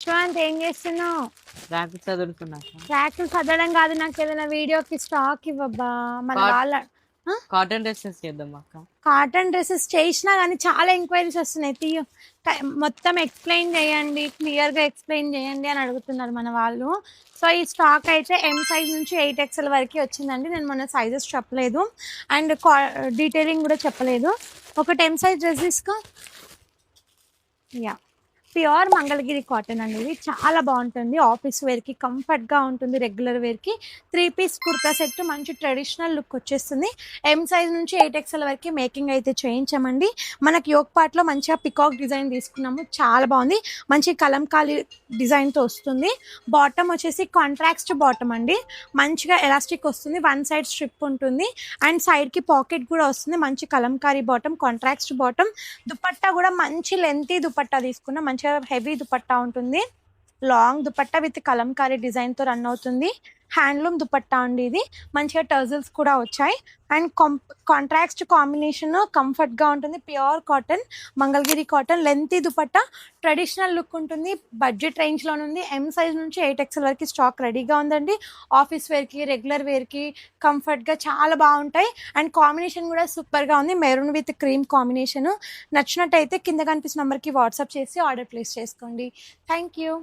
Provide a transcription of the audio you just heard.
యశ్వంత్ ఏం చేస్తున్నావు? ర్యాపిడ్ చదువుతున్నా అక్క. ట్రాక్లు చదవడం కాదు, నాకు ఏదైనా వీడియోకి స్టాక్ ఇవ్వబ్బా. మన కాట్ వాళ్ళ కాటన్ డ్రెస్సెస్ చేద్దాం అక్క. కాటన్ డ్రెస్సెస్ చేసినా కానీ చాలా ఎంక్వైరీస్ వస్తున్నాయి. మొత్తం ఎక్స్ప్లెయిన్ చేయండి, క్లియర్గా ఎక్స్ప్లెయిన్ చేయండి అని అడుగుతున్నారు మన వాళ్ళు. సో ఈ స్టాక్ అయితే ఎం సైజ్ నుంచి 8XL వరకు వచ్చిందండి. నేను మొన్న సైజెస్ చెప్పలేదు అండ్ డీటెయిలింగ్ కూడా చెప్పలేదు. ఒకటి ఎం సైజ్ డ్రెస్ తీసుకో. యా, ప్యూర్ మంగళగిరి కాటన్ అండి. ఇది చాలా బాగుంటుంది, ఆఫీస్ వేర్కి కంఫర్ట్గా ఉంటుంది, రెగ్యులర్ వేర్కి. 3 పీస్ కుర్తా సెట్ మంచి ట్రెడిషనల్ లుక్ వచ్చేస్తుంది. ఎం సైజ్ నుంచి 8XL వరకు మేకింగ్ అయితే చేయించామండి. మనకి యోక్ పార్ట్లో మంచిగా పికాక్ డిజైన్ తీసుకున్నాము, చాలా బాగుంది. మంచి కలంకారీ డిజైన్తో వస్తుంది. బాటమ్ వచ్చేసి కాంట్రాక్స్ట్ బాటమ్ అండి, మంచిగా ఎలాస్టిక్ వస్తుంది, వన్ సైడ్ స్ట్రిప్ ఉంటుంది అండ్ సైడ్కి పాకెట్ కూడా వస్తుంది. మంచి Kalamkari bottom, contrast bottom. Dupatta కూడా మంచి లెంతీ దుపట్టా తీసుకున్నాం, మంచిగా హెవీ దుపట్టా ఉంటుంది. లాంగ్ దుపట్టా విత్ కలంకారీ డిజైన్తో రన్ అవుతుంది. హ్యాండ్లూమ్ దుపట్టా అండి ఇది, మంచిగా టర్జల్స్ కూడా వచ్చాయి అండ్ కాంట్రాక్స్ట్ కాంబినేషన్, కంఫర్ట్గా ఉంటుంది. Pure cotton, Mangalagiri cotton, lengthy dupatta, traditional look ఉంటుంది. బడ్జెట్ రేంజ్లో ఉంది. ఎం సైజ్ నుంచి 8XL వరకు స్టాక్ రెడీగా ఉందండి. ఆఫీస్ వేర్కి, రెగ్యులర్ వేర్కి కంఫర్ట్గా చాలా బాగుంటాయి అండ్ కాంబినేషన్ కూడా సూపర్గా ఉంది. Maroon with cream combination. నచ్చినట్టయితే కింద కనిపిస్తున్న నెంబర్కి వాట్సాప్ చేసి ఆర్డర్ ప్లేస్ చేసుకోండి. Thank you.